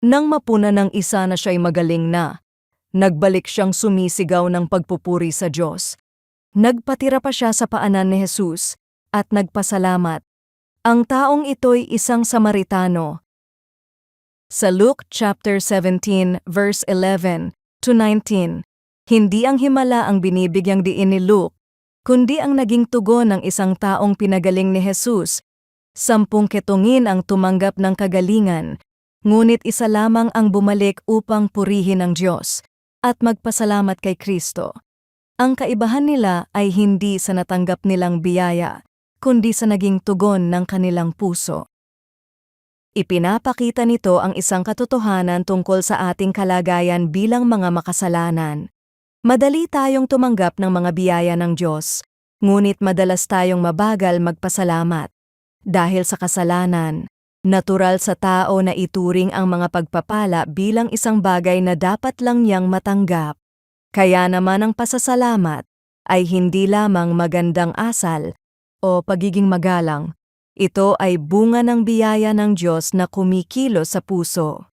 Nang mapuna ng isa na siya'y magaling na, nagbalik siyang sumisigaw ng pagpupuri sa Diyos. Nagpatira pa siya sa paanan ni Jesus at nagpasalamat. Ang taong ito'y isang Samaritano. Sa Luke chapter 17 verse 11 to 19, hindi ang himala ang binibigyang diin ni Luke, kundi ang naging tugon ng isang taong pinagaling ni Jesus. 10 ketungin ang tumanggap ng kagalingan, ngunit isa lamang ang bumalik upang purihin ang Diyos at magpasalamat kay Kristo. Ang kaibahan nila ay hindi sa natanggap nilang biyaya, kundi sa naging tugon ng kanilang puso. Ipinapakita nito ang isang katotohanan tungkol sa ating kalagayan bilang mga makasalanan. Madali tayong tumanggap ng mga biyaya ng Diyos, ngunit madalas tayong mabagal magpasalamat. Dahil sa kasalanan, natural sa tao na ituring ang mga pagpapala bilang isang bagay na dapat lang niyang matanggap. Kaya naman ang pasasalamat ay hindi lamang magandang asal o pagiging magalang. Ito ay bunga ng biyaya ng Diyos na kumikilos sa puso.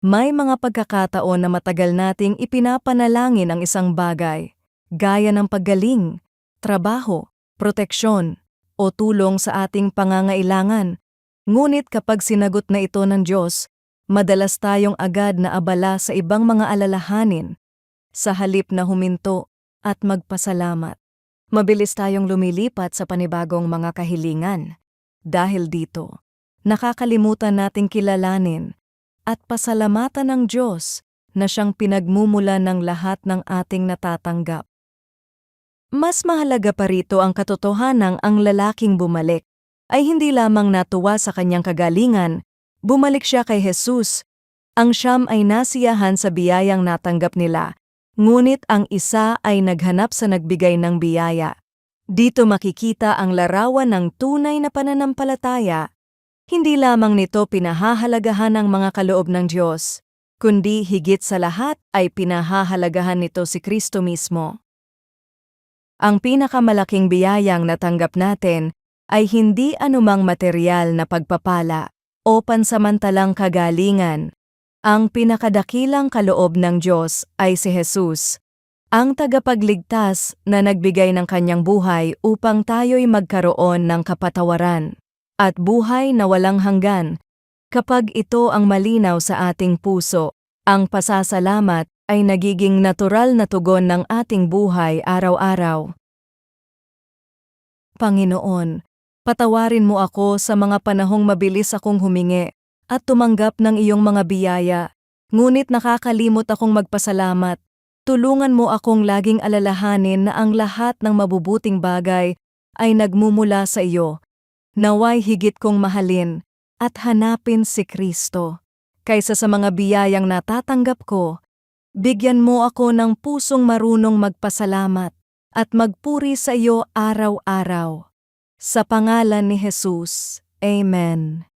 May mga pagkakataon na matagal nating ipinapanalangin ang isang bagay, gaya ng paggaling, trabaho, proteksyon, o tulong sa ating pangangailangan. Ngunit kapag sinagot na ito ng Diyos, madalas tayong agad na abala sa ibang mga alalahanin, sa halip na huminto at magpasalamat. Mabilis tayong lumilipat sa panibagong mga kahilingan. Dahil dito, nakakalimutan nating kilalanin at pasalamatan ng Diyos na siyang pinagmumulan ng lahat ng ating natatanggap. Mas mahalaga pa rito ang katotohanang ang lalaking bumalik ay hindi lamang natuwa sa kanyang kagalingan, bumalik siya kay Jesus. Ang siyam ay nasiyahan sa biyayang natanggap nila, ngunit ang isa ay naghanap sa nagbigay ng biyaya. Dito makikita ang larawan ng tunay na pananampalataya. Hindi lamang nito pinahahalagahan ang mga kaloob ng Diyos, kundi higit sa lahat ay pinahahalagahan nito si Kristo mismo. Ang pinakamalaking biyayang natanggap natin ay hindi anumang material na pagpapala o pansamantalang kagalingan. Ang pinakadakilang kaloob ng Diyos ay si Jesus, ang tagapagligtas na nagbigay ng kanyang buhay upang tayo'y magkaroon ng kapatawaran at buhay na walang hanggan. Kapag ito ang malinaw sa ating puso, ang pasasalamat ay nagiging natural na tugon ng ating buhay araw-araw. Panginoon, patawarin mo ako sa mga panahong mabilis akong humingi at tumanggap ng iyong mga biyaya, ngunit nakakalimot akong magpasalamat. Tulungan mo akong laging alalahanin na ang lahat ng mabubuting bagay ay nagmumula sa iyo. Naway higit kong mahalin at hanapin si Kristo. Kaysa sa mga biyayang natatanggap ko, bigyan mo ako ng pusong marunong magpasalamat at magpuri sa iyo araw-araw. Sa pangalan ni Jesus, Amen.